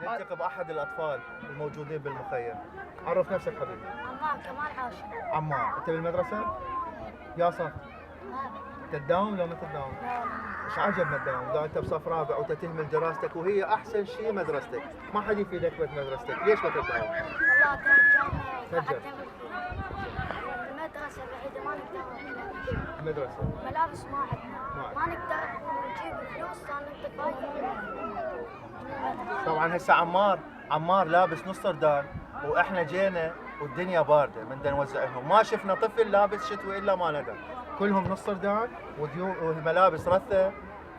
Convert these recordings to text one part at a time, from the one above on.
نلتقي باحد الاطفال الموجودين بالمخيم. عرف نفسك حبيبي. عمار كمال عاشر. عمار، انت بالمدرسه؟ يا صاحبي تداوم لو ما تداوم؟ ايش عجب تداوم؟ اذا انت بصف رابع وتتهمل دراستك وهي احسن شيء مدرستك، ما حد يفيدك بمدرستك، ليش ما تداوم؟ والله كانت جامعة سجل. المدرسة بعيدة ما نقدر المدرسه ملابس ما عندنا، ما نقدر نجيب فلوس كان نعطي فايدة. طبعا هسه عمار لابس نص ردان واحنا جينا والدنيا بارده بدنا نوزع لهم، ما شفنا طفل لابس شتوي الا ما ندى، كلهم نص ردان وملابس رثه.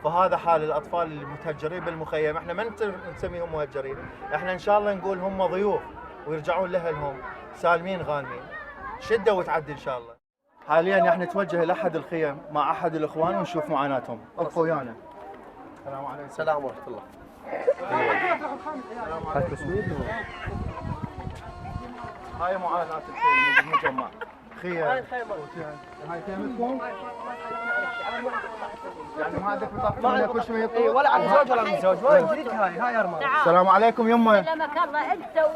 فهذا حال الاطفال المتهجرين بالمخيم، احنا ما نسميهم مهجرين، احنا ان شاء الله نقول هم ضيوف ويرجعون لاهلهم سالمين غانمين. شده وتعدي ان شاء الله. حاليا احنا نتوجه لاحد الخيم مع احد الاخوان ونشوف معاناتهم. ابقوا ويانا. السلام عليكم. السلام ورحمه الله. هاي تسويد هاي معاناة الخيم المجمع. خيم هاي خيمتكم؟ يعني ما عندك بطاقة كل شوي يطلع؟ ولا عم زوج ولا عم زوج، وين جريت هاي ارمى. السلام عليكم يمه. سلامك الله انت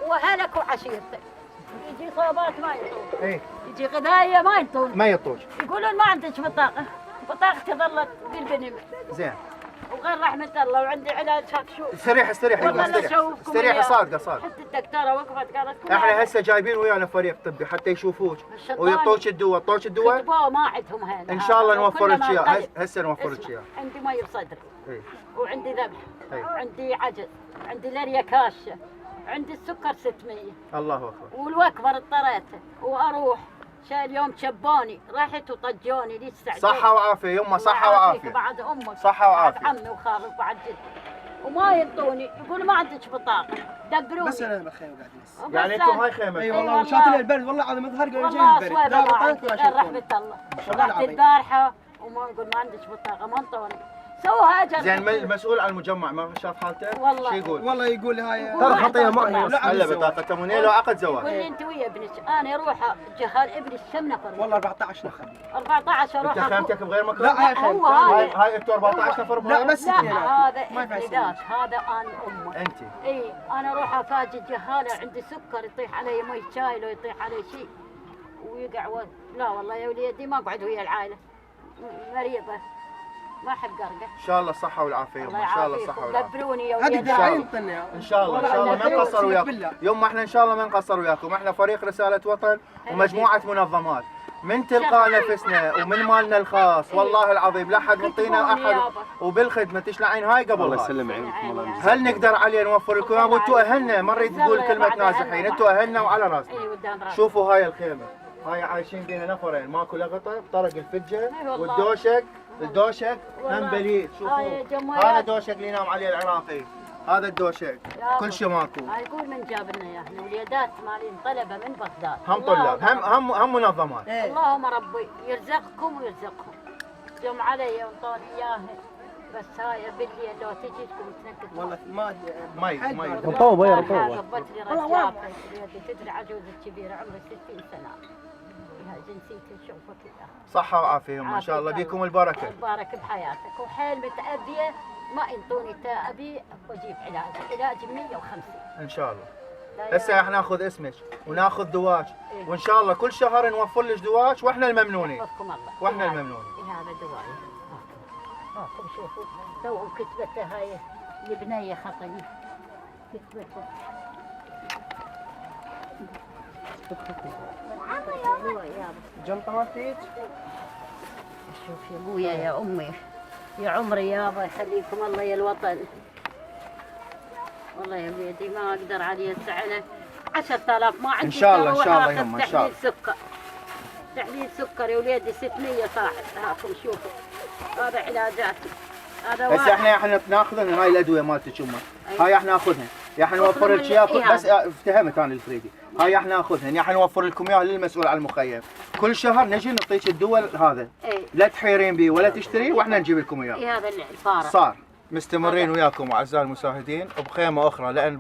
واهلك وعشيرتك. يجي صوبات ما يطول. ايه يجي غذايه ما يطول. ما يطوش. يقولون ما عندك بطاقه، بطاقتي ظلت بالبنم. زين. وغير رحمه الله وعندي علاج شو. استريح والله لا أشوفكم استريح إياه. صادقه. حتى الدكتوره وقفت قالت كل احنا هسه جايبين ويانا فريق طبي حتى يشوفوك ويعطوك الدواء، طوش الدواء؟ كتبوه ما عندهم هنا. ان شاء الله نوفر لك كلما اياه، طلب. هسه نوفر لك اسمع، اياه. عندي مي بصدري ايه وعندي ذبح إيه. وعندي عجز وعندي لريه كاشه عندي السكر 600 الله اكبر. والوكبر اضطريته واروح شايل يوم شبوني رحت وطجوني لي استعجلت. صحة وعافية يمه، صحة وعافية. بعد امك صحة وعافية. بعد عمي وخالي وبعد جدي وما يعطوني، يقول ما عندك بطاقه دبروني. بس انا بالخيمه قاعد نس. يعني انتم هاي خيمة؟ اي والله. والله شاطني البرد والله العظيم اظهر قالوا جاي والله البرد. صويبه لا ما بطاقه عندي ولا غير شيء. رحمه الله. والله رحت العظيم. البارحه وما يقول ما عندك بطاقه ما انطوني. سووها اجل. زين المسؤول عن المجمع ما شاف حالته؟ والله. شو يقول؟ والله يقول هاي ترى خطيه معي ولا هلا عم بطاقة تموينية لو عقد زواج. يقول لي انت ويا ابنك انا اروح جهال ابني كم نفر؟ والله 14 نفر. 14 اروح انت خيمتك بغير مكان؟ لا هاي هو خيمتي. هاي انتم 14 نفر لا بس لا اثنين. هذا ما ينفع ابني يصير. ذاك هذا انا امه. انت اي انا اروح افاجئ جهاله عندي سكر يطيح علي مي شاي لو يطيح علي شيء ويقع لا والله يا وليدي ما اقعد ويا العائله مريضه ما احب قرقه. ان شاء الله الصحة والعافية يمه، ان شاء الله الصحة والعافية. دبروني يا هذه وليدي. دعايه طنيا. ان شاء الله ان شاء الله ما نقصر وياكم يوم احنا ان شاء الله ما نقصر وياكم، احنا فريق رسالة وطن ومجموعة منظمات من تلقاء نفسنا ومن مالنا الخاص، والله العظيم لا حد يعطينا احد وبالخدمة تشلعين هاي قبل الله هاي. يسلم عينكم. الله يجزاكم. هل نقدر عليه نوفر لكم اياه وانتم اهلنا؟ ما نريد نقول كلمة نازحين، انتم اهلنا وعلى راسنا. اي قدام راسي. شوفوا هاي الخيمة، هاي عايشين بيها نفرين، ماكو لغطة، طرق الفجة والله. والدوشك، الدوشك والله. هم بليد. هاي شوفوا جمعيات. هذا دوشك اللي ينام عليه العراقي، هذا الدوشك كل شيء ماكو. هاي يقول من جاب لنا اياه الوليدات مالين طلبه من بغداد. هم طلاب هم منظمات. اللهم ربي يرزقكم ويرزقهم. يوم علي وانطوني اياه بس هاي بالليل لو تجي تكون تنكد. والله ما مي رطوبة يا رطوبة. قبت لي رجافه تدري عجوز كبيره عمري 60 سنه. لها جنسيتي شوفك اياها. صحة وعافية يما، ان شاء الله بيكم البركة. بارك بحياتك وحيل متأذية ما ينطوني ابي واجيب علاج 150 ان شاء الله. هسه احنا ناخذ اسمك وناخذ دواج وان شاء الله كل شهر نوفر لك دواج واحنا الممنونين. يحفظكم الله. واحنا الممنونين. هذا دواي. هاكم شوفوا توهم كتبته هاي البنيه خطيه كتبته. جنطه ما فيك. شوف يا ابويا يا امي يا عمري يابا يخليكم الله يا الوطن. والله يا وليدي ما اقدر عليه السعله 10,000 ما عندي. إن شاء الله، إن أروح شاء الله آخذ يما، إن شاء الله. تحليل سكر. تحليل سكر يا وليدي 600 صاحب. هاكم شوفوا هذا علاجاتي. هذا هسه واحد. احنا ناخذها هاي الادويه مالتك يما، هاي احنا ناخذها، يا احنا نوفر لك اياها بس افتهمت انا الفريدي، هاي احنا ناخذها، يا احنا نوفر لكم اياها للمسؤول على المخيم، كل شهر نجي نعطيك الدواء هذا، لا تحيرين به ولا تشتري واحنا نجيب لكم اياه. هذا الفارق. صار مستمرين وياكم اعزائي المشاهدين بخيمه اخرى لان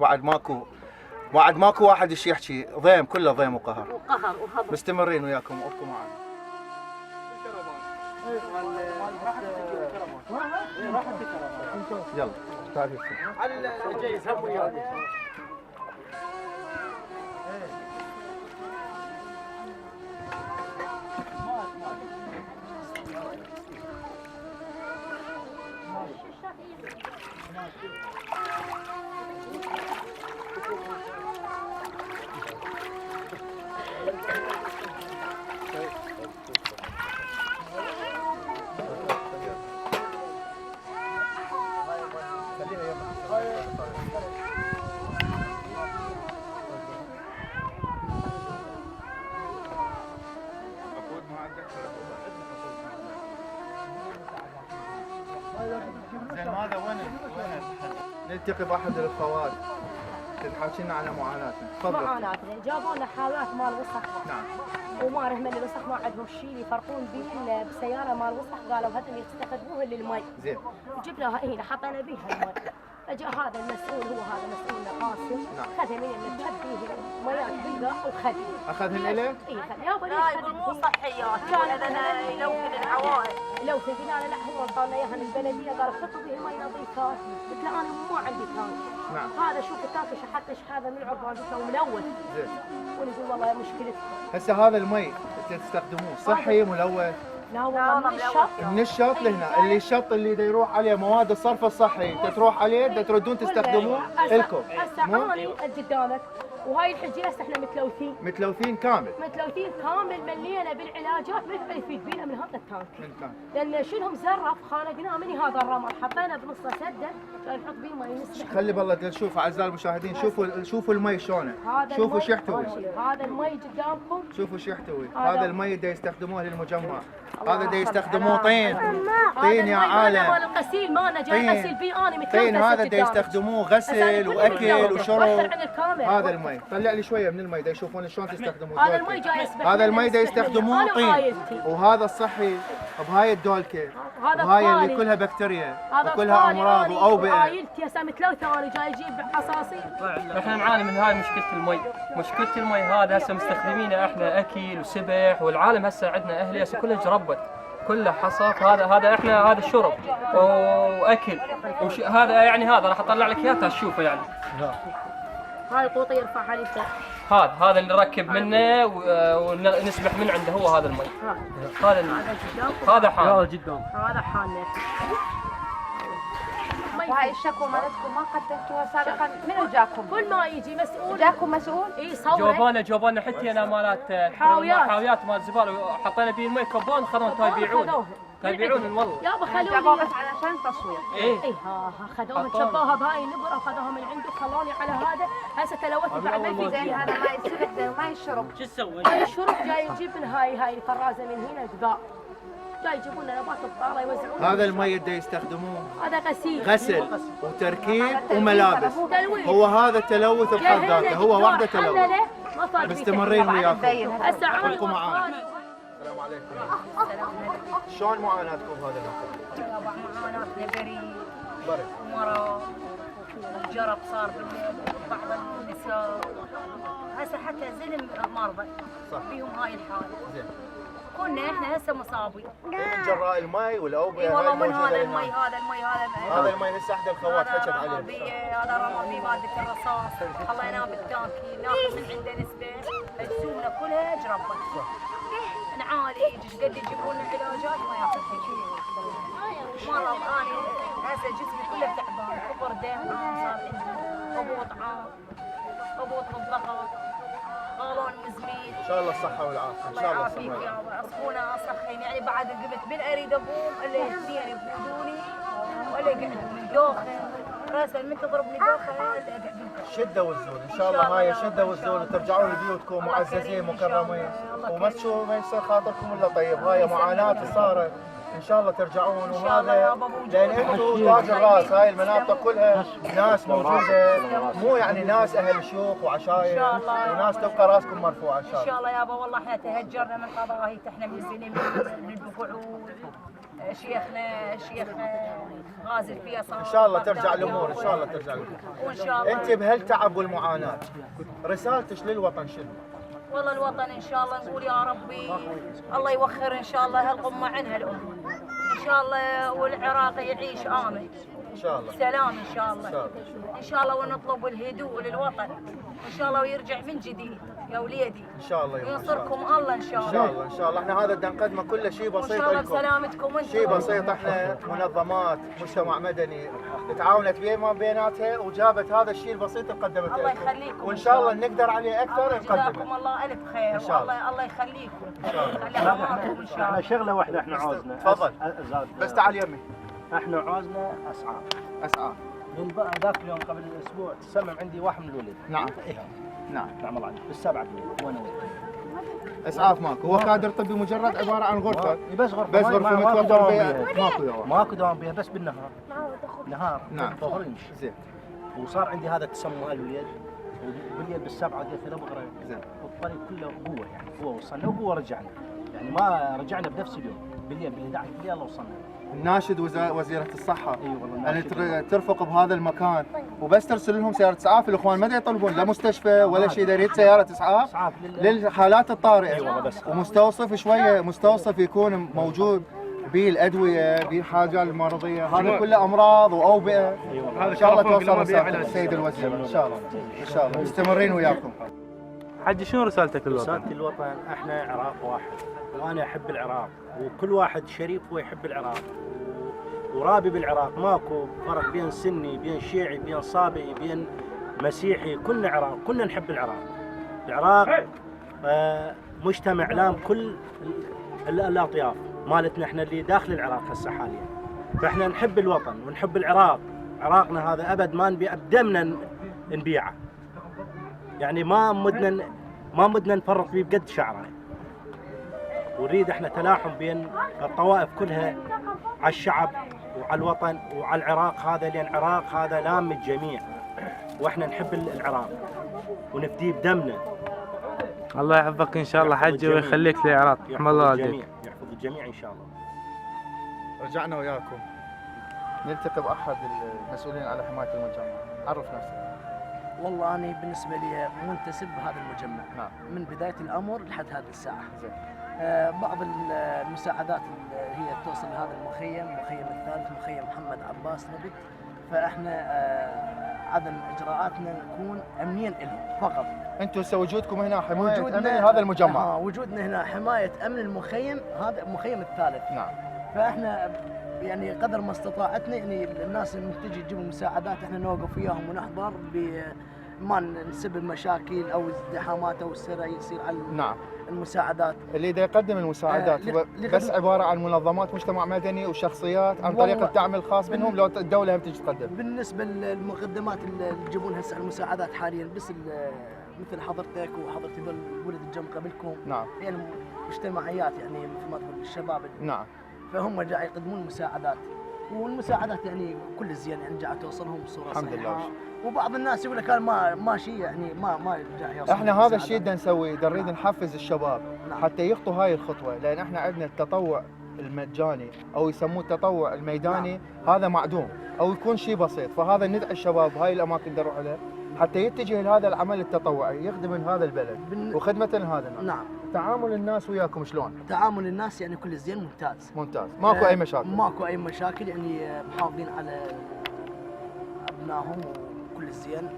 بعد ماكو واحد ايش يحكي، ضيم كله ضيم وقهر. وقهر وهبط. مستمرين وياكم ابقوا معنا. يلا تعال على الجيز هم وياك. زين هذا وين نلتقي باحد الاخوات تحكي لنا على معاناتنا، تفضل. معاناتنا جابوا لنا حاويات مال وسخ. نعم. وما رهم الوسخ ما عندهم شيء يفرقون بين بسياره مال وسخ، قالوا هذا اللي يستخدموه للمي. زين. جبناها هنا حطينا بيها المي. فجاء هذا المسؤول، هو هذا مسؤولنا قاسم. نعم. خذها من اللي تشبيه ميات بيضاء وخذ. اخذهن اليك؟ اي خذ. يابا ليش لا يقول مو صحيات، هذا يلوثن العوائل. لو في قلنا لا هو قالنا اياها من البلديه، قال حطوا به مي نظيفات. قلت له انا ما عندي تانك. نعم. هذا شوف التانك شحطش هذا من عربان، قلت له ملوث. زين. ونقول والله مشكلتكم. هسه هذا المي تستخدموه صحي ملوث؟ لا والله من الشط. من الشط لهنا، اللي الشط اللي دا يروح عليه مواد الصرف الصحي تروح عليه دا تردون تستخدموه الكم. هسه اني قدامك وهاي الحجيه هسه احنا متلوثين. متلوثين كامل. متلوثين كامل، ملينا بالعلاجات ما يقدر يفيد بينا من هذا التانك. من التانك. لان شلهم زرف خانقناه من هذا الرمل، حطينا بنصه سده جاي نحط بيه مي نسبح. خلي بالله تشوف اعزائي المشاهدين، شوفوا المي شلونه، هذا شوفوا المي شو يحتوي. هذا المي قدامكم. شوفوا شو يحتوي، هذا هذا المي دا يستخدموه للمجمع، هذا دا يستخدموه طين، طين يا عالم. مال الغسيل مالنا جاي غسيل بيه انا متلوث. طين هذا دا يستخدموه غسل واكل وشرب. هذا المي، طلع لي شويه من المي دا يشوفون شلون تستخدموه. هذا المي جاي يسبح. هذا المي دا يستخدموه طين، وهذا الصحي بهاي الدولكه، وهاي اللي كلها بكتيريا وكلها امراض واوبئه. عائلتي هسه متلوثه وانا جاي اجيب عصاصير. احنا نعاني من هاي مشكله المي، مشكله المي هذا هسه مستخدمينه احنا اكل وسبح، والعالم هسه عندنا اهلي هسه كلها جربت، كله حصف. هذا احنا هذا الشرب واكل هذا يعني هذا راح اطلع لك اياه تشوفه يعني. هاي القوطه يرفعها لي فوق. هذا اللي نركب منه ونسبح من عنده، هو هذا المي. هذا حال جدا. هذا حالنا. وهاي الشكوى مالتكم ما قدمتوها سابقا، منو جاكم؟ كل ما يجي مسؤول. جاكم مسؤول؟ اي صوره. جوبانا حتى انا مالات حاويات مال زباله، حطينا بيه المي كبون خذوهم يبيعون والله. يابا جابوها خلوني. بس علشان تصوير. اي ها خذوها شبوها بهاي النبره، خذوها من عنده خلوني على هذا. هسه تلوثت بعد ما يفيد زين فيها. هذا ماي السبت وماي الشرب. شو تسوي؟ هاي الشرب جاي يجيب من هاي الفرازه من هنا غذاء. جاي يجيبون لنا نبات الطاره يوزعون. هذا المي دا يستخدموه هذا غسيل. غسل وتركيب وملابس. تلويث. هو هذا التلوث بحد ذاته، هو وحده تلوث. مستمرين وياكم. هسه ابقوا معانا. السلام عليكم. شلون معاناتكم بهذا المكان؟ طبعا معاناتنا بريء برد. ومرض وجرب صار بعض النساء، هسه حتى زلم مرضى صح. فيهم هاي الحاله. زين. كنا احنا هسه مصابين. من جراء المي والاوبئه. اي والله من الموجودة هذا هنا. المي هذا المي هسه احد الخوات حكت هذا عليه. رمى بيه، هذا رمى بيه ماده الرصاص، خليناه بالتانكي، ناخذ من عنده نسبه، مجسومنا كلها جربت. نعالج ايش قد يجيبون لنا علاجات ما ياخذ شيء. مرض اني هسه جسمي كله تعبان، كبر دم صار عندي، هبوط عام، هبوط بالضغط، قولون مزميت. ان شاء الله الصحه والعافيه، ان شاء الله يعافيك الصحه. يابا، اصحونا اسخين يعني بعد قمت من اريد اقوم الا اثنين يفقدوني ولا يقعدوني دوخه، راسا من تضربني دوخه الا اقعد. شده والزول ان شاء الله، هاي شده والزول وترجعون لبيوتكم معززين مكرمين، وما تشوفوا ما يصير خاطركم الا طيب. هاي معاناه صارت، ان شاء الله ترجعون. وهذا لان انتم تاج الراس، هاي المناطق كلها ناس موجوده، مو يعني ناس اهل شيوخ وعشاير، وناس تبقى راسكم مرفوعه ان شاء ان الله. شاء الله يابا، والله احنا تهجرنا من قضاهي، احنا من الزلم من البقعود. شيخنا الشيخ غازي الفيصل ان شاء الله ترجع الامور، ان شاء الله ترجع الامور. وان شاء الله. انت بهالتعب والمعاناه رسالتك للوطن شنو؟ والله الوطن ان شاء الله نقول يا ربي الله يوخر ان شاء الله هالقمه عنها الام ان شاء الله، والعراق يعيش امن ان شاء الله سلام ان شاء الله. ان شاء الله ان شاء الله ونطلب الهدوء للوطن ان شاء الله ويرجع من جديد يا وليدي. ان شاء الله يما، ان شاء الله وينصركم الله ان شاء ان الله. شاء الله ان شاء الله. احنا هذا بدنا نقدمه كله شيء وان بسيط شاء الله لكم، بسلامتكم انتم. شيء بسيط. احنا منظمات مجتمع مدني تعاونت ما بيناتها وجابت هذا الشيء البسيط اللي قدمته الله لكم، يخليكم. وان شاء الله نقدر عليه اكثر جزاكم نقدمه الله الف خير. إن شاء الله. الله يخليكم. ان شاء الله. خلي اعماركم ان شاء احنا الله. شغله واحده احنا عاوزنا. تفضل. بس تعال يمي. احنا عاوزنا اسعار. اسعار. من ذاك اليوم قبل الاسبوع تسمم عندي واحد من الولد. نعم. إيه. نعم. نعم الله عليك بالسبعة بالليل وانا وياه. اسعاف ماكو، هو كادر طبي مجرد عباره عن غرفه، بس غرفه بس غرفه ماكو متوفر دوام فيها بيها. ماكو دوام. ماكو دوام بيها بس بالنهار. نهار نعم. الظهر يمشي. زين. وصار عندي هذا التسمم الوليد وبالليل بالسبعة وديت الى بغرة. زين. والطريق كله قوه يعني قوه وصلنا وقوه رجعنا. يعني ما رجعنا بنفس اليوم بالليل بال11 بالليل الله وصلنا. ناشد وزيرة الصحة اي والله أن ترفق بهذا المكان وبس ترسل لهم سيارة إسعاف. الإخوان ما يطلبون لا مستشفى ولا شيء، يريد سيارة إسعاف اسعاف لله. للحالات الطارئة. اي والله بس. ومستوصف شوية، مستوصف يكون موجود به الأدوية، به الحاجة المرضية، هذا كله أمراض وأوبئة. إن شاء الله توصل رسالة السيد الوزير إن شاء الله. إن شاء الله مستمرين وياكم. حجي شنو رسالتك للوطن؟ رسالة الوطن احنا عراق واحد، وانا احب العراق، وكل واحد شريف ويحب العراق ورابي بالعراق. ماكو فرق بين سني بين شيعي بين صابئي بين مسيحي، كلنا عراق، كلنا نحب العراق. العراق مجتمع لام كل الاطياف مالتنا احنا اللي داخل العراق هسه حاليا. فاحنا نحب الوطن ونحب العراق. عراقنا هذا ابد ما نبيع بدمنا نبيعه. يعني ما مدنا نفرط فيه بقد شعره. ونريد احنا تلاحم بين الطوائف كلها على الشعب وعلى الوطن وعلى العراق هذا، لان العراق هذا لام الجميع واحنا نحب العراق ونفديه بدمنا. الله يحفظك ان شاء الله حجي ويخليك للعراق. رحم الله والديك. يحفظ الجميع ان شاء الله. رجعنا وياكم نلتقي بأحد المسؤولين على حماية المجمع. عرف نفسك. والله أنا بالنسبة لي منتسب بهذا المجمع. نعم. من بداية الأمر لحد هذه الساعة. زين. بعض المساعدات اللي هي توصل لهذا المخيم الثالث مخيم محمد عباس نبت، فإحنا عدم إجراءاتنا نكون أمنيا لهم فقط. أنتم هسه وجودكم هنا حماية أمن هذا المجمع. وجودنا هنا حماية أمن المخيم، هذا المخيم الثالث. نعم. فإحنا يعني قدر ما استطاعتنا يعني الناس اللي تجي تجيب مساعدات احنا نوقف وياهم ونحضر ما نسبب مشاكل او ازدحامات او السرعه يصير على نعم. المساعدات. اللي دا يقدم المساعدات بس عباره عن منظمات مجتمع مدني وشخصيات عن طريق الدعم الخاص منهم، لو الدوله هم تجي تقدم. بالنسبه للمقدمات اللي يجيبون هسه المساعدات حاليا بس مثل حضرتك وحضرتي ذول ولد الجم قبلكم. نعم. يعني مجتمعيات يعني مثل ما تقول الشباب. نعم. فهم جاي يقدمون مساعدات، والمساعدات يعني كل الزين يعني جاي توصلهم بصوره الحمد صحيحه. لله. وبعض الناس يقول لك انا ماشي يعني ما جاي يوصل. احنا هذا الشيء بدنا نسويه، نريد نحفز الشباب. نعم. حتى يخطوا هاي الخطوه، لان احنا عندنا التطوع المجاني او يسموه التطوع الميداني. نعم. هذا معدوم او يكون شيء بسيط، فهذا ندعي الشباب هاي الاماكن نروح لها حتى يتجه لهذا العمل التطوعي يخدم هذا البلد وخدمه لهذا الناس. نعم. تعامل الناس وياكم شلون؟ تعامل الناس يعني كل الزين ممتاز. ممتاز، ماكو اي مشاكل. ماكو اي مشاكل، يعني محافظين على ابنائهم وكل الزين.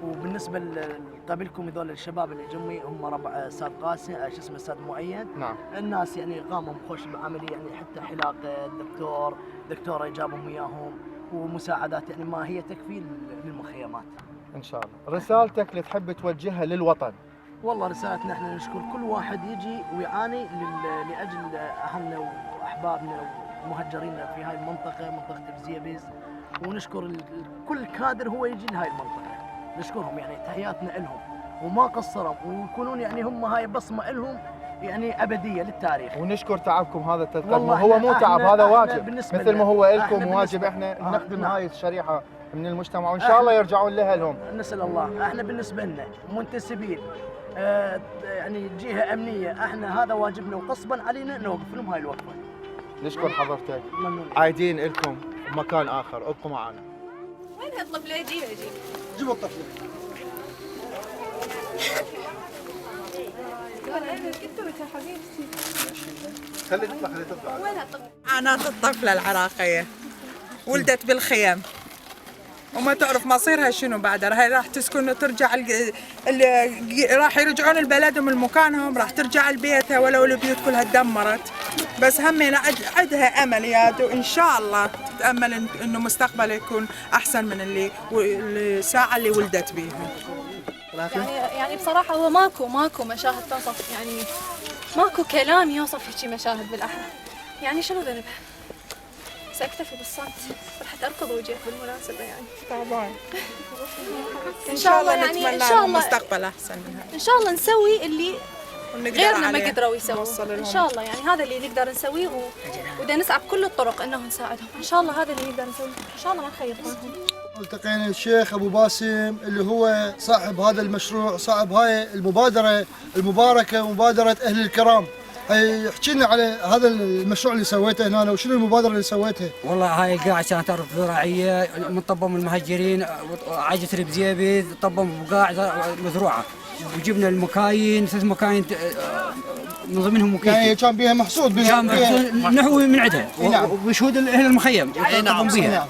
وبالنسبه لقبلكم هذول الشباب اللي جمي هم ربع استاذ قاسم شو اسمه استاذ مؤيد. نعم. الناس يعني قاموا بخوش بعمليه يعني حتى حلاق دكتوره جابهم وياهم ومساعدات يعني ما هي تكفي للمخيمات. ان شاء الله. رسالتك اللي تحب توجهها للوطن؟ والله رسالتنا احنا نشكر كل واحد يجي ويعاني لاجل اهلنا واحبابنا ومهجرينا في هاي المنطقه، منطقه بزيبز، ونشكر كل كادر هو يجي لهاي المنطقه. نشكرهم يعني تحياتنا لهم وما قصروا ويكونون يعني هم هاي بصمه لهم يعني ابديه للتاريخ. ونشكر تعبكم هذا التقدم، هو مو تعب، هذا واجب مثل ما هو لكم واجب احنا نخدم هاي الشريحه من المجتمع، وان شاء الله يرجعون لها لهم. نسال الله. احنا بالنسبه لنا منتسبين يعني جهه امنيه، احنا هذا واجبنا وغصبا علينا نوقف لهم هاي الوقفه. نشكر حضرتك. عايدين لكم بمكان اخر، ابقوا معنا. وين هالطفله؟ يجي جيبوا الطفله. خلي تطلع. وين هالطفله؟ معاناة الطفلة العراقية ولدت بالخيام وما تعرف مصيرها شنو بعدها. هاي راح تسكن وترجع راح يرجعون لبلدهم لمكانهم، راح ترجع لبيتها ولو البيوت كلها تدمرت. بس همين عندها امل ياد، وان شاء الله تتامل انه مستقبلها يكون احسن من الساعه اللي ولدت بيها. يعني بصراحه هو ماكو مشاهد توصف، يعني ماكو كلام يوصف هيك مشاهد بالاحرى. يعني شنو ذنبها؟ سأكتفي بالصمت. رحت أركض وجهك بالمناسبة يعني. طبعا. إن شاء الله يعني نتمنى إن شاء الله مستقبل أحسن منها. إن شاء الله نسوي اللي غيرنا ما قدروا يسووا. نوصل لهم. إن شاء الله يعني هذا اللي نقدر نسويه وبدنا نسعى بكل الطرق إنه نساعدهم. إن شاء الله هذا اللي نقدر نسويه. إن شاء الله ما نخيب منهم. التقينا الشيخ أبو باسم اللي هو صاحب هذا المشروع، صاحب هاي المبادرة المباركة، مبادرة أهل الكرام. يحكي لنا على هذا المشروع اللي سويته هنا وشنو المبادرة اللي سويتها؟ والله هاي القاعة كانت أرض زراعية مطبم المهجرين، عجسر بزيبيز طبم بقاع مزروعة، وجبنا المكاين 3 مكاين من ضمنهم مكيف. يعني كان بيها محصول بيها نحوي من عندها وبشهود أهل المخيم نعم بيها.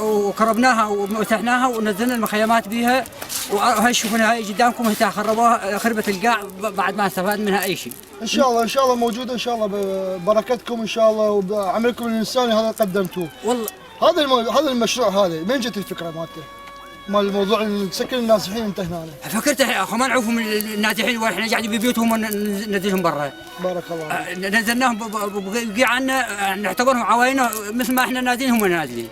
وكربناها ومسحناها ونزلنا المخيمات بيها، وهي شوفنا هاي قدامكم هي خربوها، خربت القاع بعد ما استفاد منها اي شيء. ان شاء الله ان شاء الله موجوده ان شاء الله ببركتكم ان شاء الله وبعملكم الانساني هذا قدمتوه. والله هذا المشروع هذا من جت الفكره مالته؟ مال الموضوع نسكن النازحين انت هنا. فكرت اخو ما نعوفهم النازحين واحنا قاعدين ببيوتهم وننزلهم برا. بارك الله. نزلناهم بقي عنا نعتبرهم عوائلنا مثل ما احنا نازلين هم نازلين.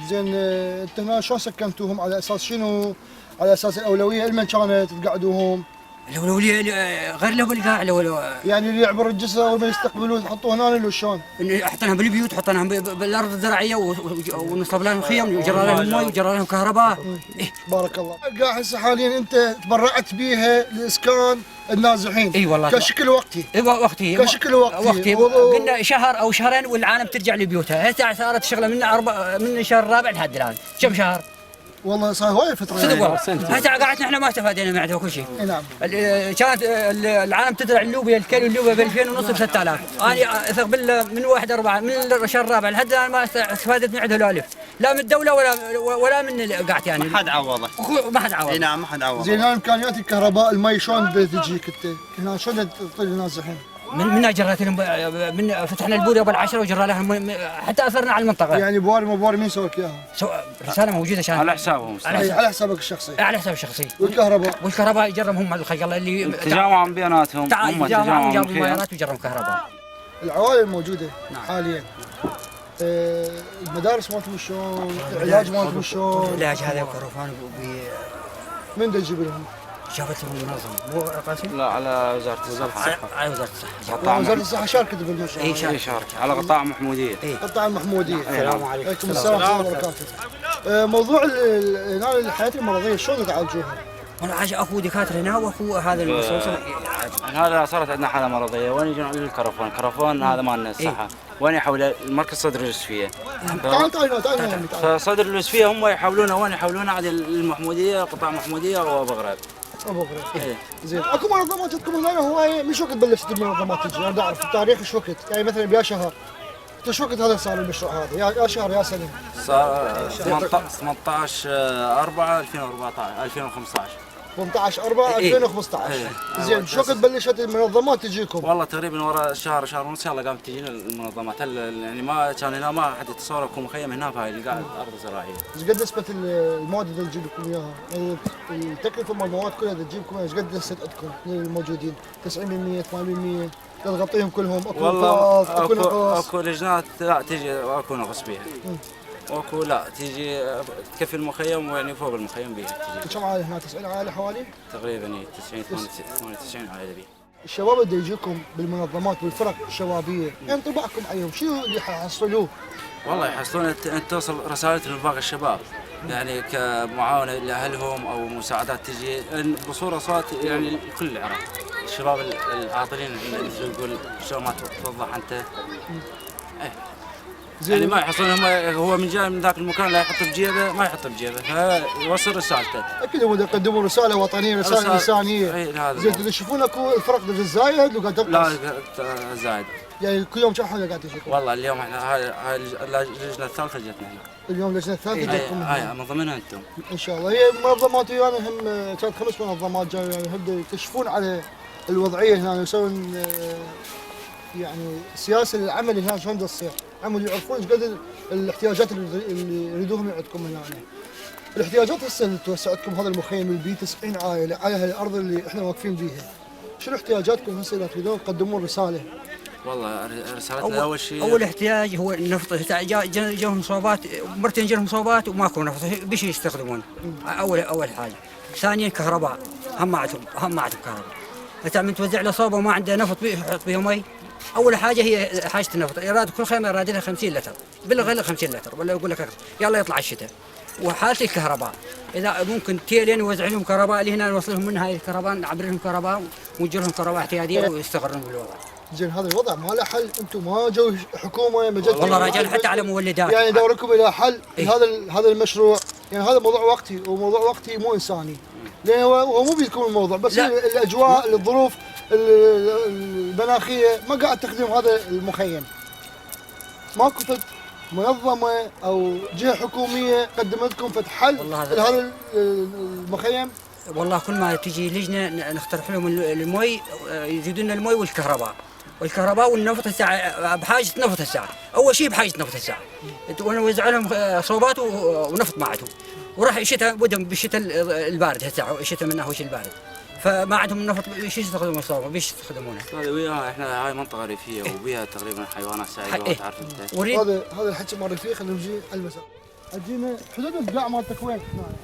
زين انت هنا شلون سكنتوهم على اساس شنو؟ على اساس الاولويه لمن كانت تقعدوهم؟ الاولويه غير له بالقاع يعني اللي يعبر الجسر وما يستقبلوه تحطوه هنا ولا شلون؟ حطيناهم بالبيوت، حطيناهم بالارض الزراعيه ونصب لهم خيم وجرى لهم مي وجرى لهم كهرباء. بارك الله. القاع هسه حاليا انت تبرعت بيها لاسكان النازحين. اي والله كشكل وقتي. اي وقتي. كشكل وقتي. قلنا شهر او شهرين والعالم ترجع لبيوتها. هسه صارت الشغله من الشهر الرابع لحد الان. كم شهر؟ والله صار هواي فتره. صدق والله. هسه قعدنا احنا ما استفادينا من عندها كل شيء. نعم. كانت العالم تزرع اللوبيا الكيلو اللوبيا ب 2000 ونص ب 3000. انا اثق بالله من 1/4 من الشهر الرابع لحد الان ما استفادت من عندها لا الف، لا من الدوله ولا من قاعت يعني. ما حد عوضه. ما حد عوض. اي نعم ما حد عوضه. زين هاي امكانيات الكهرباء المي شلون تجيك انت؟ هنا شلون تطل النازحين؟ من جرت لهم من فتحنا البوري ابو العشره وجرى لهم حتى اثرنا على المنطقه. يعني بواري ما بواري مين سوى لك اياها؟ رساله موجوده عشان على حسابهم. على حسابك الشخصي. على حساب الشخصي. والكهرباء يجرهم هم الخيال اللي تجاوعوا بيناتهم. هم تجاوعوا جابوا الميارات وجرهم كهرباء. العوائل موجوده حاليا. المدارس مالتهم شلون؟ العلاج مالتهم شلون؟ العلاج هذا كروفان من دا يجيب لهم؟ جابتهم المنظمه مو قاسم؟ لا على وزاره الصحه. على وزاره الصحه. وزاره الصحه شاركت بالمشروع. اي شارك على قطاع محموديه. قطاع المحموديه. السلام عليكم. وعليكم السلام ورحمه الله وبركاته. موضوع الحياه المرضيه شلون تعالجوها؟ انا اخو دكاتره هنا واخو هذا المستوصف. هذا صارت عندنا حاله مرضيه وين يجون للكرفون، كرفون هذا مالنا الصحه، وين يحول المركز صدر اليوسفيه. تعال صدر اليوسفيه هم يحولونه وين يحولونه على المحموديه، قطاع محموديه وابو غريب. ابو غريب. زين اكو منظمات عندكم هنا هوايه، من شو وقت بلشت المنظمات تجي؟ انا اعرف التاريخ شو وقت، يعني مثلا بيا شهر. شو وقت هذا صار المشروع هذا؟ يا شهر يا سنه؟ صار 18/4/2014 2015. 18/4/2015. زين شو وقت بلشت المنظمات تجيكم؟ والله تقريبا ورا شهر ونص يلا قامت تجينا المنظمات. يعني ما كان هنا ما حد يتصور اكو مخيم هنا في هاي القاعه الارض الزراعيه. ايش قد نسبه المواد اللي تجيب لكم اياها؟ يعني التكلفه مال المواد كلها اللي تجيبكم ايش قد نسبه عندكم الموجودين؟ 90% 80% تغطيهم كلهم؟ اكو والله اكو لجنات لا تجي اكو نقص بيها. واكو لا تيجي تكفي المخيم ويعني فوق المخيم بيها تجي. كم عائله هنا؟ 90 عائله حوالي؟ تقريبا 90 98 عائله بيها. الشباب اللي يجيكم بالمنظمات والفرق الشبابيه، انطباعكم عليهم شنو اللي حيحصلوه؟ والله يحصلون ان توصل رسائل لباقي الشباب، يعني كمعاونه لاهلهم او مساعدات تجي بصوره صوت يعني لكل العراق. الشباب العاطلين مثل يقول شلون ما توضح انت. يعني ما يحصلون هو من جاي من ذاك المكان لا يحط بجيبه ما يحط بجيبه فيوصل رسالته. اكيد هم يقدمون رساله وطنيه رساله انسانيه. زين تشوفون اكو الفرق زايد لو قاعد تنقص؟ لا زايد. يعني كل يوم كم حاله قاعد تشوفون؟ والله اليوم احنا هاي اللجنه الثالثه جتنا هنا. اليوم اللجنه الثالثه جتكم هاي من ضمنها انتم. ان شاء الله. هي منظمات يعني هم كانت 5 منظمات جايه يعني هم يكشفون على الوضعيه هنا ويسوون يعني سياسه للعمل هنا شلون تصير، عمل يعرفون ايش قد الاحتياجات اللي يريدوهم عندكم هنا. الاحتياجات هسه اللي توسعتكم هذا المخيم اللي بيه 90 عائله على هالارض اللي احنا واقفين بيها. شنو احتياجاتكم هسه اذا تريدون تقدمون رساله؟ والله رسالتنا اول شيء اول احتياج هو النفط. جاهم صوبات مرتين جاهم صوبات وماكو نفط بش يستخدمون. اول حاجه. ثانيا كهرباء هم ما عندهم كهرباء. انت من توزع له صوبه وما عنده نفط يحط بيه مي. اول حاجه هي حاجه النفط. يراد كل خيمه يراد لها 50 لتر بالغالب 50 لتر ولا يقول لك يلا يطلع الشتاء. وحاله الكهرباء اذا ممكن تيلين يوزع لهم كهرباء اللي هنا نوصل لهم من هاي الكهرباء نعبر لهم كهرباء ونجر لهم كهرباء احتياطيه ويستقرون بالوضع. زين هذا الوضع ما له حل؟ انتم ما جو حكومه ما جت والله رجال حتى على مولدات يعني دوركم الى حل هذا المشروع. يعني هذا موضوع وقتي وموضوع وقتي مو انساني. لان هو مو بيدكم الموضوع بس الاجواء الظروف المناخيه ما قاعد تخدم هذا المخيم. ماكو منظمه او جهه حكوميه قدمت لكم فتح حل لهذا المخيم؟ والله كل ما تجي لجنه نقترح لهم المي يزيدون لنا المي والكهرباء والنفط الساعه بحاجه نفط الساعه. اول شيء بحاجه نفط الساعه. ونوزع لهم صوبات ونفط ما عندهم. وراح الشتاء بدهم بالشتاء البارد هسه الشتاء من نحوش البارد. فما عندهم النفط ايش يستخدمون الصوبه بيش يستخدمونه؟ هذا وياها احنا هاي منطقه ريفيه وبيها تقريبا حيوانات سائله تعرف انت. هذا الحكي مال الريفيه خلينا نجي على المساء. اجينا حدود القاع مالتك وين؟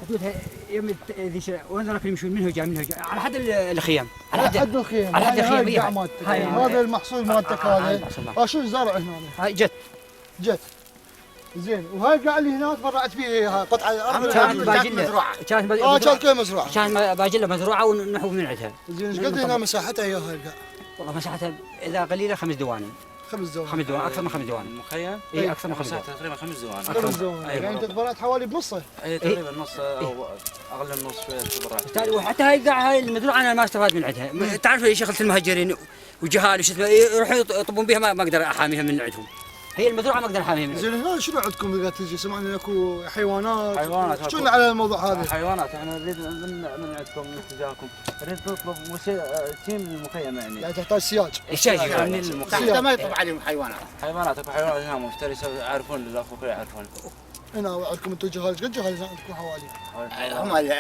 حدودها يم ذي وين ذاك يمشون منه جاي على حد الخيام. على حد الخيام. على حد الخيام القاع مالتك. هذا المحصول مالتك هذا. شو الزرع هنا؟ هاي جت. زين وهاي القاع اللي هناك برعت فيه قطعه ارض كانت مزروعه. كانت كلها مزروعه. كانت باجله مزروعه ونحو من عندها. زين ايش قد هنا مساحتها يا هاي القاع؟ والله مساحتها اذا قليله 5 دواني. 5 دواني اكثر من 5 دواني. المخيم؟ اي اكثر من 5 دواني. تقريبا 5 دواني. 5 دواني يعني انت برعت حوالي بنصه. اي تقريبا نص او اقل من نص برعت. وحتى هاي القاع هاي المزروعه انا ما استفاد من عندها. تعرف شغله المهجرين وجهال وش اسمه يروحوا يطبون بها ما اقدر احاميها من عندهم. هي المزروعه ما اقدر احاميها من. زين هنا شنو عندكم اذا تجي سمعنا اكو حيوانات شنو على الموضوع هذا؟ حيوانات احنا نريد من عندكم من اتجاهكم نريد نطلب سيم للمخيم يعني تحتاج سياج. السياج يعني المخيم ما يطلب عليهم حيوانات. اكو حيوانات هنا مفترسه يعرفون الاخوه يعرفون. هنا عندكم انتم جهال قد جهال عندكم حوالي؟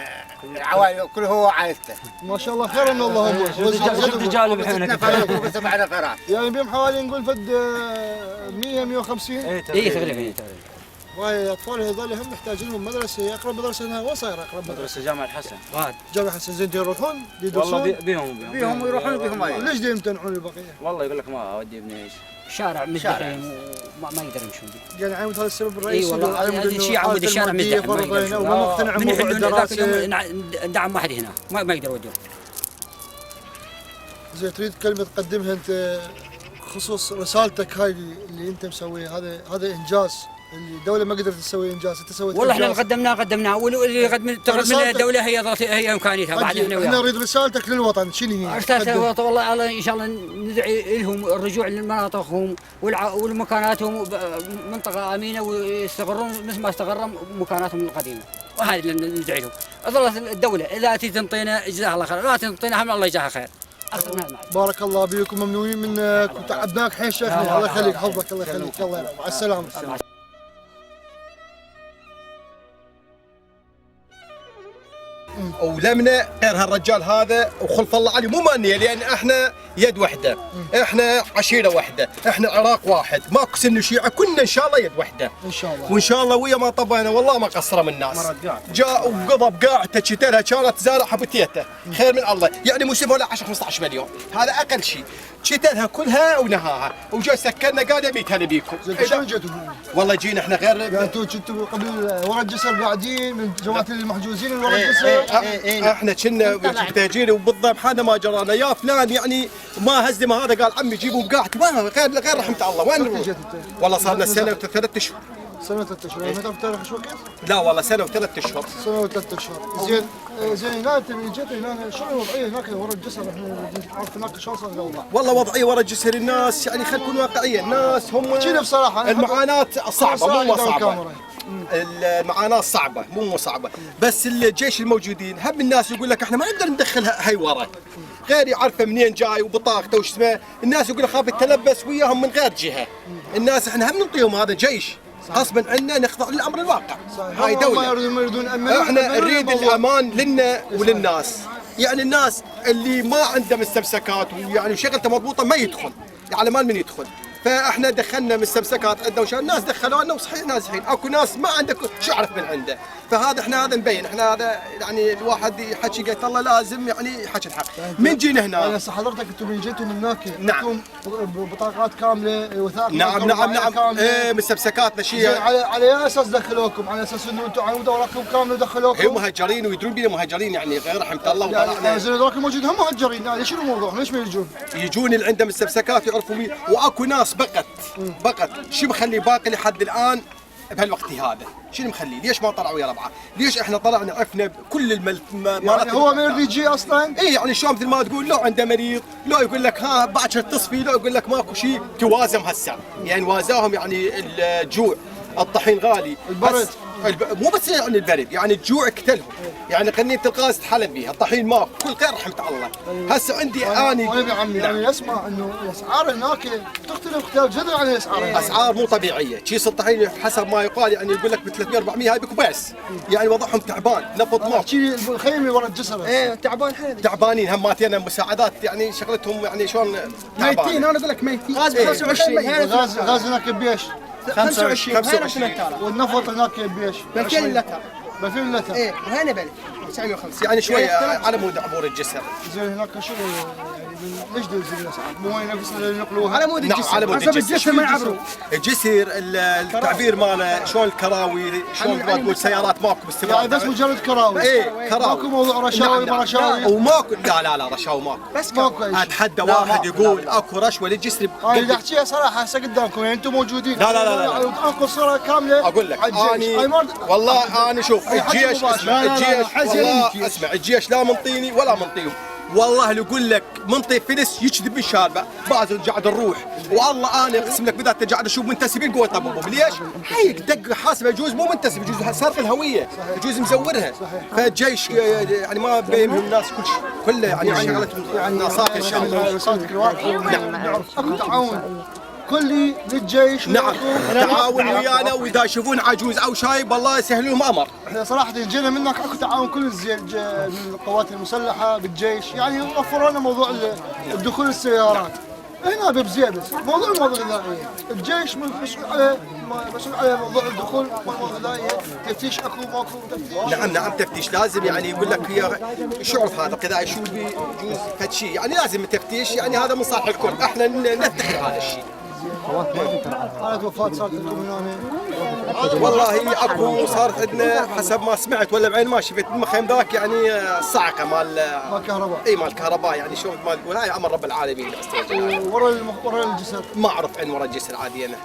هم العوائل كله هو عائلته. ما شاء الله خير انه الله هم. رجال بحنا سبع نفرات. يعني بهم حوالي نقول فد 100 150. اي تقريبا. وهي الاطفال هذول هم محتاجين لهم مدرسه. اقرب مدرسه هنا وين صاير اقرب مدرسه جامع الحسن. جامع الحسن. زين يروحون يدرسون؟ والله بيهم ويروحون بيهم. ليش دي يمتنعون البقيه؟ والله يقول لك ما اودي ابني ايش. شارع مزدحم وما يقدر يمشون به. يعني عمود هذا السبب الرئيسي. اي والله هذا الشيء عمود الشارع مزدحم وما مقتنع بموضوع الدراسه. ندعم واحد هنا ما يقدر يودون. زين تريد كلمه تقدمها انت خصوص رسالتك هاي اللي انت مسويها هذا انجاز اللي الدوله ما قدرت تسوي انجاز انت سويت. والله احنا قدمناه واللي تقدم من الدوله هي امكانيتها بعد احنا وياها. احنا نريد رسالتك للوطن شنو هي؟ رسالتك والله ان شاء الله ندعي لهم الرجوع لمناطقهم والمكاناتهم منطقه امنه ويستقرون مثل ما استقروا مكاناتهم القديمه وهذا اللي ندعي لهم. ظلت الدوله اذا تنطينا جزاها الله خير لا تنطينا هم الله يجزاها خير. بارك الله بيكم ممنونين منك وتعبناك حيل شيخنا. الله يخليك حفظك الله يخليك. الله يرحمك مع السلامه. ولمنا غير هالرجال هذا وخلف الله عليه مو مانيه لان احنا يد واحده، احنا عشيره واحده، احنا عراق واحد، ماكو سن وشيعه كلنا ان شاء الله يد واحده. ان شاء الله. وان شاء الله ويا ما طبينا والله ما قصروا من الناس. جاء وقضى بقاعته شتلها كانت زارعه بتيته، خير من الله، يعني مو سيبوا له 10 15 مليون، هذا اقل شيء. شتلها كلها ونهاها، وجا سكرنا قاعده 100 هلا بيكم. زين شلون جيتوا هنا؟ والله جينا احنا غير يعني انتم كنتوا قبل ورا الجسر قاعدين من جماعه المحجوزين ورا الجسر؟ احنا كنا محتاجين وبالضبط هذا ما جرانا يا فلان يعني ما هزم هذا قال عمي جيبوا بقاعتي ما غير رحمه الله وين نروح؟ والله صار لنا سنه و3 اشهر. سنة 3 اشهر، ما تعرف تاريخ شو كيف؟ لا والله سنه و3 اشهر. سنة و3 اشهر، زين زين هنا انت من جيت هنا شو الوضعية هناك ورا الجسر احنا نعرف هناك شو صار الوضع؟ والله وضعيه ورا جسر الناس يعني خلينا نكون واقعيين، الناس هم احكينا بصراحة المعاناة صعبة مو صعبة. المعاناة صعبة مو صعبة، بس الجيش الموجودين هم الناس يقول لك احنا ما نقدر ندخلها هاي ورا. غير يعرفه منين جاي وبطاقته وش اسمه، الناس يقول خاف يتلبس وياهم من غير جهة. الناس احنا هم نعطيهم هذا جيش. غصبا عنا نخضع للامر الواقع. هاي دولة. ما يريدون احنا نريد الامان لنا وللناس. يعني الناس اللي ما عنده مستمسكات ويعني شغلته مضبوطة ما يدخل. على مال من يدخل. فاحنا دخلنا مستمسكات عندنا وشان الناس دخلوا لنا وصحيح ناجحين، اكو ناس ما عندك شو عرف من عنده، فهذا احنا هذا نبين، احنا هذا يعني الواحد يحكي قلت الله لازم يعني يحكي الحق. من جينا هنا؟ يعني حضرتك انتم من جيتوا من هناك نعم بطاقات كامله وثائق نعم نعم نعم ايه مستمسكاتنا شيء. على اي اساس دخلوكم؟ على اساس انه انتم على اوراقكم كامله دخلوكم؟ اي مهجرين ويدرون بينا مهجرين يعني غير رحمه الله وطلعنا. يعني زين هذول موجودين هم مهجرين، يعني شنو الموضوع؟ ليش ما يجون؟ يجون اللي عنده مستمسكات يعرفوا مين، واكو ناس بقت شو مخلي باقي لحد الان بهالوقت هذا؟ شنو مخليه؟ ليش ما طلعوا ويا ربعه؟ ليش احنا طلعنا عفنا بكل يعني هو ما يريد يجي اصلا؟ اي يعني شو مثل ما تقول لو عنده مريض، لو يقول لك ها باكر تصفي، لو يقول لك ماكو شيء توازم هسه، يعني وازاهم يعني الجوع، الطحين غالي، البرد مو بس يعني البرد، يعني الجوع قتلهم، يعني قنينة الغاز تحلم بيها، الطحين ماكو، كل غير رحمة الله. هسه عندي اني طيب يا عمي يعني اسمع انه الاسعار هناك تختلف اختلاف جذري عن الاسعار. اسعار مو طبيعية، كيس الطحين حسب ما يقال يعني يقول لك ب 300 400 هاي بكباس، يعني وضعهم تعبان، نفط ماكو. الخيمة ورا الجسر. ايه تعبان حيل. تعبانين هماتين مساعدات يعني شغلتهم يعني شلون تعبان. ميتين انا اقول لك ميتين. غاز ب 25 غاز هناك بيش 25 والنفط هناك بيش ب 2000 لتر. ب 2000 لتر. ايه وهنا بلد 950 يعني شويه على مود عبور الجسر. زين هناك شو ليش تنزل الاسعار؟ مو هي نفس اللي ينقلوها؟ على مود الجسر. نعم على مود الجسر ما يعبروا. الجسر التعبير ماله شلون الكراوي، شلون ما تقول سيارات ماكو باستمرار. يعني بس مجرد كراوي. ايه كراوي. ماكو موضوع رشاوي ما رشاوي. وماكو لا رشاوي ماكو. بس ماكو شيء. اتحدى واحد يقول اكو رشوه للجسر. انا اللي احكيها صراحه هسه قدامكم يعني انتم موجودين. لا اكو صوره كامله. اقول لك والله انا شوف الجيش والله اسمع الجيش لا منطيني ولا منطيهم، والله اللي يقول لك منطي فلس يكذب بالشارع، بعد قاعد نروح والله انا اقسم لك بدات قاعد اشوف منتسبين قوه طبهم، ليش؟ هيك دق حاسبه يجوز مو منتسب، يجوز سارق الهويه، يجوز مزورها، فالجيش يعني ما بينهم الناس كل شيء كله يعني شغلتهم يعني صافي ان شاء الله. صادق الواقع نعرف اكو تعاون كلي للجيش. نعم تعاون ويانا، واذا يشوفون عجوز او شايب والله يسهلوا لهم امر. احنا صراحه جينا منك اكو تعاون كل من القوات المسلحه بالجيش، يعني وفروا لنا موضوع الدخول السيارات. هنا ببزيبس موضوع المواد الغذائيه، الجيش مسؤول على موضوع الدخول والمواد الغذائيه، تفتيش اكو ماكو تفتيش. نعم تفتيش لازم، يعني يقول لك هي شعرف هذا الغذائي شو بيجوز فد شيء، يعني لازم التفتيش، يعني هذا من صالح الكل، احنا نفتخر هذا الشيء. حالة وفاة صارت لكم هنا؟ والله اكو صارت عندنا حسب ما سمعت ولا بعين ما شفت المخيم ذاك يعني الصعقه مال كهرباء. اي مال كهرباء، يعني شلون ما تقول هاي امر رب العالمين. ورا الجسر ما اعرف عن ورا الجسر عادي انا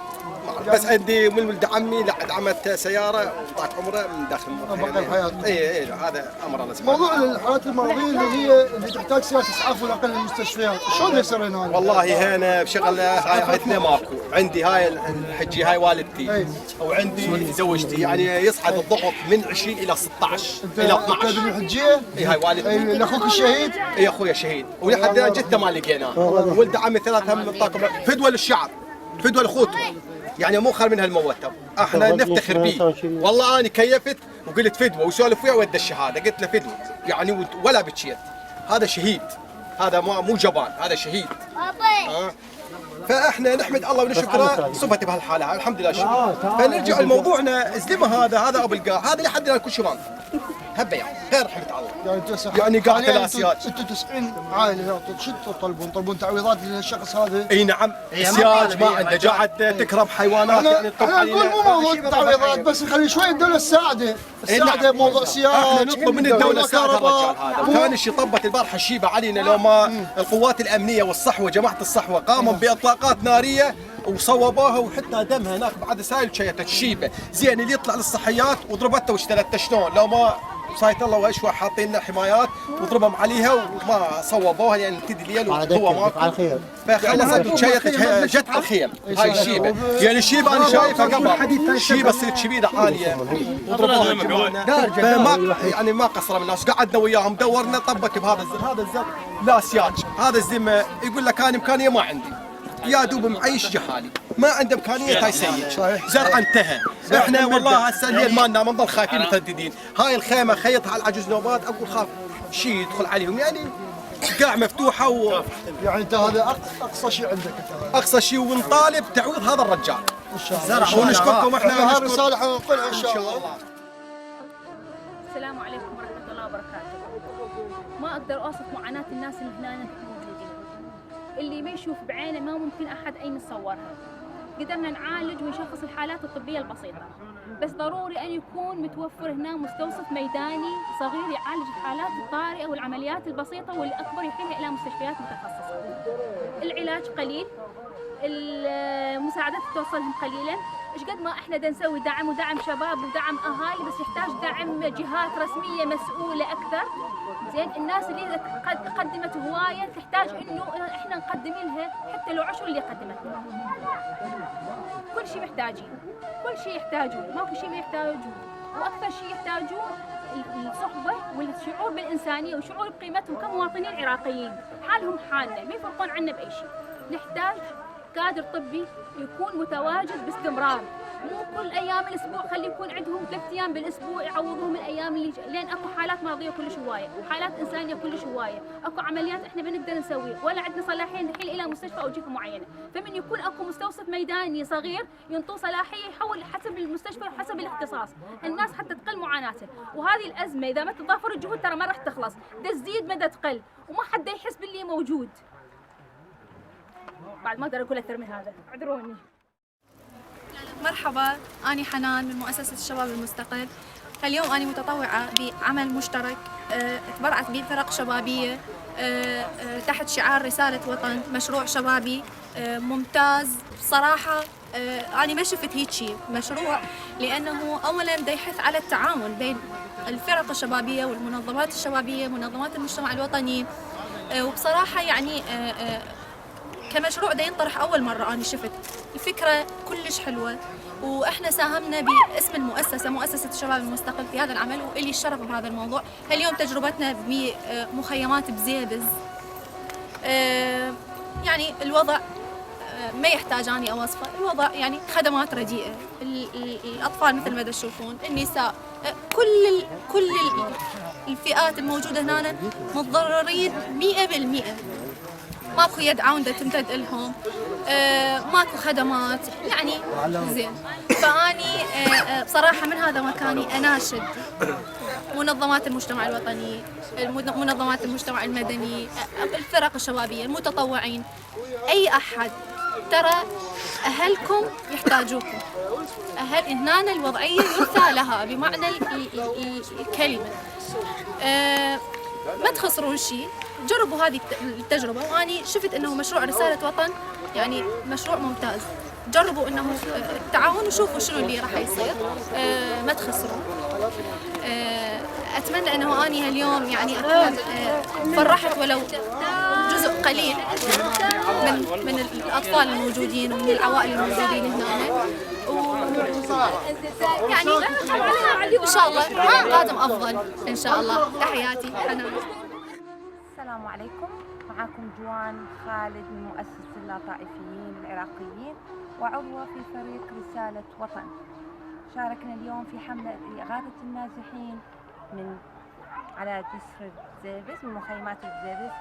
ما اعرف، بس عندي من ولد عمي دعمت سياره طاق عمره من داخل بقى الحياه. اي هذا امر الله سبحانه. موضوع الحالات المرضيه اللي تحتاج سياره اسعاف ولا اقل المستشفيات، شلون يصير هنا؟ والله هنا بشغله هاي عندنا ماكو، عندي هاي الحجي هاي والدتي وعندي زوجتي، يعني يصعد الضغط من 20 الى 16 الى 12. انت الحجيه؟ اي هاي والدتي. اخوك الشهيد؟ اي اخويا شهيد، ولحد الان جته ما لقيناه. ولد عمي 3 هم طاقم فدوه للشعب، فدوه لاخوته، يعني مو خال من هالموتر، احنا نفتخر به. والله انا كيفت وقلت فدوه وسولف وياه ودى الشهاده، قلت له فدوه يعني ولا بتشيت، هذا شهيد، هذا مو جبان، هذا شهيد. فاحنا نحمد الله ونشكره صفته بهالحاله، الحمد لله شكرا. فنرجع لموضوعنا، الزلمه هذا ابو القاع، هذا لحد الان كل شيء هبه يعني غير رحمه الله. يعني قاعد الاسياد انتم 90 عائله شو تطلبون؟ تطلبون تعويضات للشخص هذا؟ اي نعم، سياج ما عنده قاعد تكرم حيوانات يعني تطب احنا نقول مو موضوع تعويضات بس نخلي شوي الدوله تساعده بموضوع سياج. احنا نطلب من الدوله تساعد الرجال هذا، كان الشيء طبت البارحه الشيبه علينا لو ما القوات الامنيه والصحوه جماعه الصحوه قاموا باطلاقات ناريه وصوبوها وحتى دمها هناك بعد سايل شيته الشيبه زين اللي يطلع للصحيات وضربته واشتلته شلون لو ما صايت الله واشوى حاطين لنا حمايات وضربهم عليها وما صوبوها يعني ابتدي الليل وهو ماكو على خير فخلصت وشيت جت على الخير هاي الشيبه يعني الشيبه انا شايفها قبل الشيبه صرت شبيده عاليه وضربوها ما يعني ما قصروا من الناس قعدنا وياهم دورنا طبت بهذا الزر هذا الزر لا سياج هذا الزم يقول لك انا امكانيه ما عندي يا دوب معيش جحالي ما عنده امكانيه هاي سيء زرع انتهى احنا والله هسه الليل مالنا ما نضل خايفين مترددين هاي الخيمه خيطها على العجوز نوبات اقول خاف شيء يدخل عليهم يعني قاع مفتوحه يعني انت هذا اقصى شيء عندك اقصى شيء ونطالب تعويض هذا الرجال ان شاء الله ونشكركم احنا رساله حنقولها ان شاء الله. السلام عليكم ورحمه الله وبركاته. ما اقدر اوصف معاناه الناس اللي هنا موجودين اللي ما يشوف بعينه ما ممكن احد اي يصورها. قدرنا نعالج ونشخص الحالات الطبيه البسيطه بس ضروري ان يكون متوفر هنا مستوصف ميداني صغير يعالج الحالات الطارئه والعمليات البسيطه والاكبر يحيلها الى مستشفيات متخصصه. العلاج قليل، المساعدات توصلهم قليلا. ايش قد ما احنا دا نسوي دعم ودعم شباب ودعم اهالي بس يحتاج دعم جهات رسميه مسؤوله اكثر. زين الناس اللي قدمت هوايه تحتاج انه احنا نقدم لها حتى لو 10 اللي قدمته. كل شيء محتاجين، كل شيء يحتاجون، ماكو شيء ما يحتاجون، واكثر شيء يحتاجون الصحبه والشعور بالانسانيه وشعور بقيمتهم كمواطنين عراقيين، حالهم حالنا ما يفرقون عنا باي شيء. نحتاج كادر طبي يكون متواجد باستمرار، مو كل ايام الاسبوع خلي يكون عندهم 3 ايام بالاسبوع يعوضوهم الايام اللي لين اكو حالات مرضيه كلش هوايه وحالات انسانيه كلش هوايه، اكو عمليات احنا بنقدر نسويها ولا عندنا صلاحيه نحيل الى مستشفى او جهه معينه، فمن يكون اكو مستوصف ميداني صغير ينطوه صلاحيه يحول حسب المستشفى وحسب الاختصاص، الناس حتى تقل معاناتها، وهذه الازمه اذا ما تضافر الجهود ترى ما راح تخلص، دا تزيد ما دا تقل، وما حد يحس باللي موجود. بعد ما اقدر اقول اكثر من هذا، اعذروني. مرحبا، أنا حنان من مؤسسة الشباب المستقل. اليوم أنا متطوعة بعمل مشترك تبرعت به فرق شبابية تحت شعار رسالة وطن، مشروع شبابي ممتاز بصراحة. أنا ما شفت هيك شيء مشروع، لأنه أولا دا يحث على التعاون بين الفرق الشبابية والمنظمات الشبابية منظمات المجتمع الوطني، وبصراحة يعني كمشروع دا ينطرح أول مرة أنا شفت الفكرة كلش حلوة، وإحنا ساهمنا باسم المؤسسة مؤسسة الشباب المستقل في هذا العمل، وإلي الشرف بهذا الموضوع. اليوم تجربتنا بمخيمات بزيبز، يعني الوضع ما يحتاج أني أوصفه، الوضع يعني خدمات رديئة، الأطفال مثل ما تشوفون، النساء، كل الفئات الموجودة هنا متضررين 100%. ماكو يد عاونة تمتد لهم، ماكو خدمات يعني زين. فاني بصراحه من هذا مكاني اناشد منظمات المجتمع الوطني، منظمات المجتمع المدني، الفرق الشبابيه، المتطوعين، اي احد، ترى اهلكم يحتاجوكم. اهل هنا الوضعيه يرثى لها بمعنى الكلمه. ما تخسرون شيء، جربوا هذه التجربة، وأنا شفت أنه مشروع رسالة وطن يعني مشروع ممتاز. جربوا أنه التعاون وشوفوا شنو اللي راح يصير، ما تخسروا. أتمنى أنه أنا اليوم يعني أكون فرحت ولو جزء قليل من الأطفال الموجودين ومن العوائل الموجودين هنا، يعني إن شاء الله قادم أفضل إن شاء الله. تحياتي حنان. السلام عليكم، معكم جوان خالد من مؤسسة اللطائفيين العراقيين وعضوة في فريق رسالة وطن. شاركنا اليوم في حملة إغاثة النازحين من على جسر زيبز من مخيمات زيبز،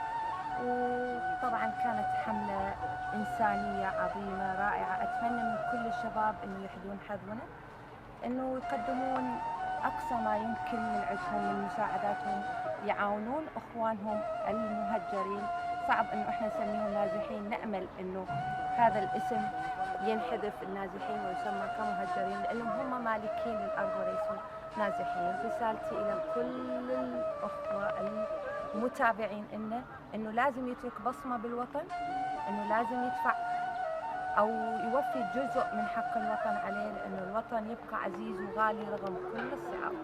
وطبعا كانت حملة إنسانية عظيمة رائعة. أتمنى من كل الشباب إنه يحذون حذونا، إنه يقدمون أقصى ما يمكن من عندهم من مساعداتهم يعاونون إخوانهم المهجرين. صعب إنه إحنا نسميهم نازحين، نأمل إنه هذا الاسم ينحذف النازحين ويسمى كمهجرين لأنهم هم مالكين للأرض وليسوا نازحين. رسالتي إلى كل الأخوة المتابعين إنه لازم يترك بصمة بالوطن، إنه لازم يدفع أو يوفي جزء من حق الوطن عليه، لأنه الوطن يبقى عزيز وغالي رغم كل الصعاب.